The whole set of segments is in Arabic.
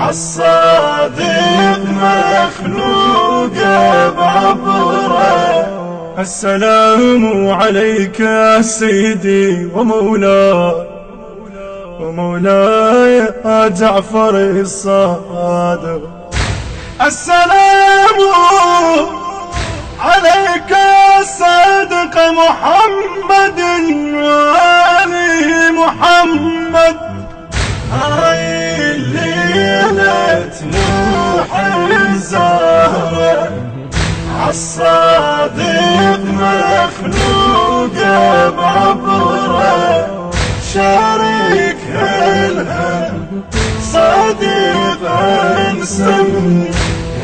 عالصادق مخلوقه بعبره. السلام عليك يا سيدي ومولاي يا جعفر الصادق. السلام عليك يا صادق محمد وآل محمد. هاي الليلة نوح الزهرة عالصادق مخلوقه بعبره. شارك الهم صادق انسم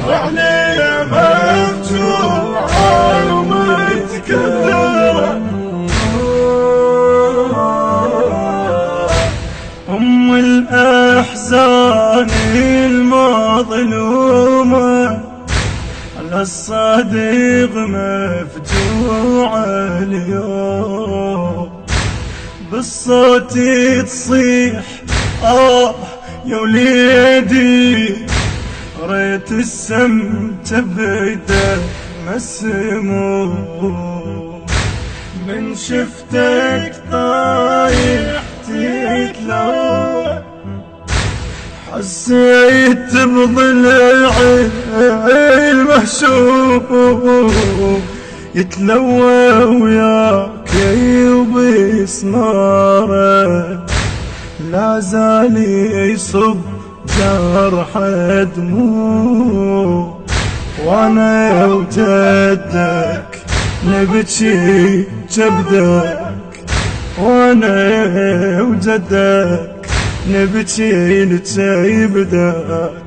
وعليه مفتوحة ومتكثرة. أم الأحزان المظلومة على الصديق مفجوعة اليوم. بالصوت تصيح يا وليدي ريت السم تبدأ مسموم. من شفتك طايح تتلوى حسيت بضلعي المهشوم يتلوى وياك وبسماره. لا زال يصب جرح دموع وانا وجدك نبكي جبدك. وانا وجدك نبكي لجبدك.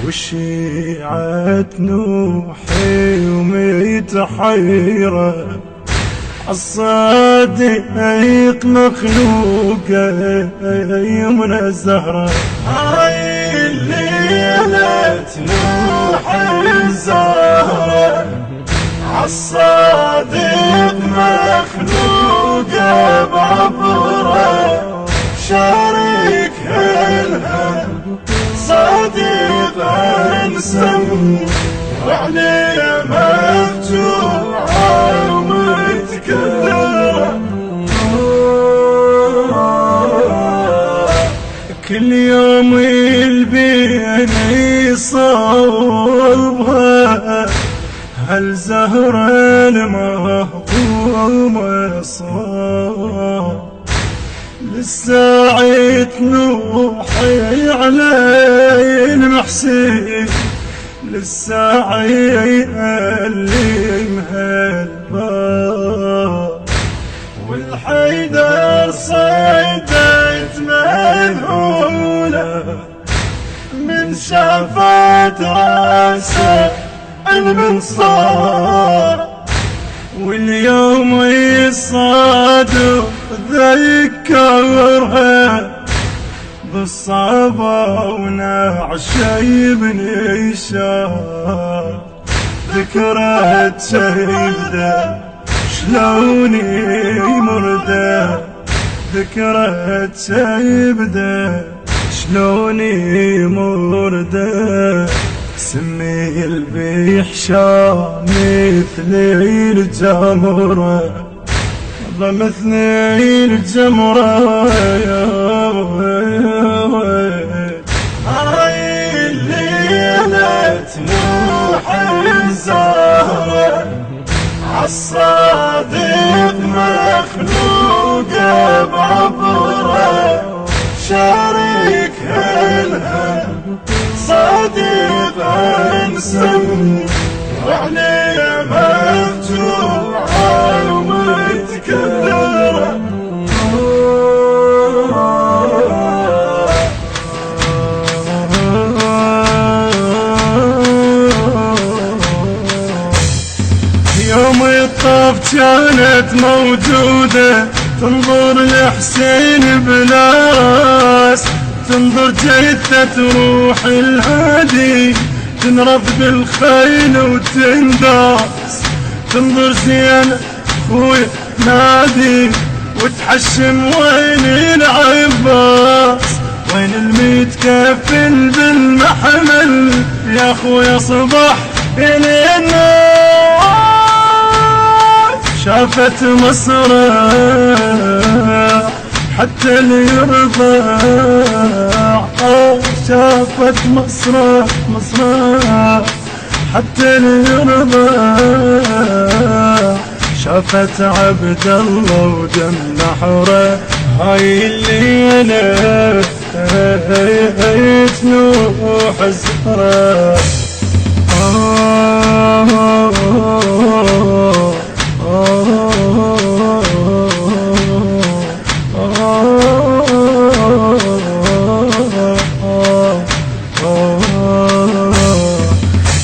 وشيعة نوحي وميت حيرة عالصادق مخلوقه من الزهرة. هاي الليلة نوح الزهرة عالصادق مخلوقه بعبره. شارك الهم صادق انسم وعليه مفتوحة ومتكثرة. كل يوم البين يصوبها هالزهرة المهضومة صوب. للساعة نوحي علي المحسن للساعة يألمها الباب. والحيدر صيدت مذهولة من شافت راسه المنصار. واليوم يصادف ذكرها بالصعبة ونعشي بن هشام. ذكرت شهيده شلوني مرده. ذكرت شهيده شلوني مرده. سمي البيحشا مثل الجمرة مثل الجمرة. هاي الليلة نوح الزهرة عالصادق مخلوقه بعبره. شارك الهم صادق انسم وعليه مفتوحة ومتكثرة. يوم الطاف كانت موجودة تنظر لحسين بلا راس. تنظر جثة روح الهادي تنرف بالخيل وتنداس. تنظر زين خوي نادي وتحشم وين العباس. وين المتكفل بالمحمل يا خويا صبح إلينا شافت مصرع حتى اللي يرضع شافت مصرع حتى اللي يرضع شافت عبد الله ودم نحره هاي الليلة تنوح الزهرة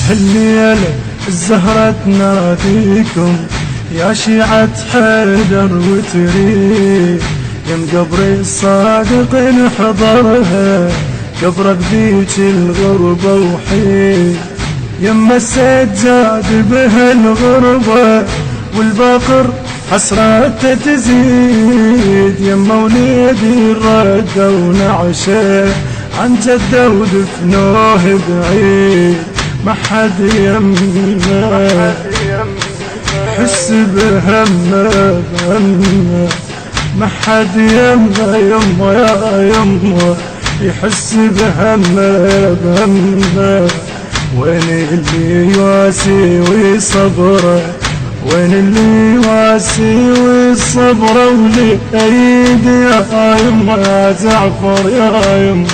هالليلة الزهرة تناديكم يا شيعة حيدر وتريد يم قبري الصادق نحضرها قبرك ذيك الغربة وحيد يم السجاد بها الغربة والباقر حسرته تزيد يم وليدي الردة ونعشه عن جده ودفنوه بعيد ما حد يمه حس بهمه ما حد يمه يا يمه يحس بهمه وين اللي يواسي ويصبره وين اللي يواسي ويصبره ولي ايدي يا يمه يا جعفر يا يمه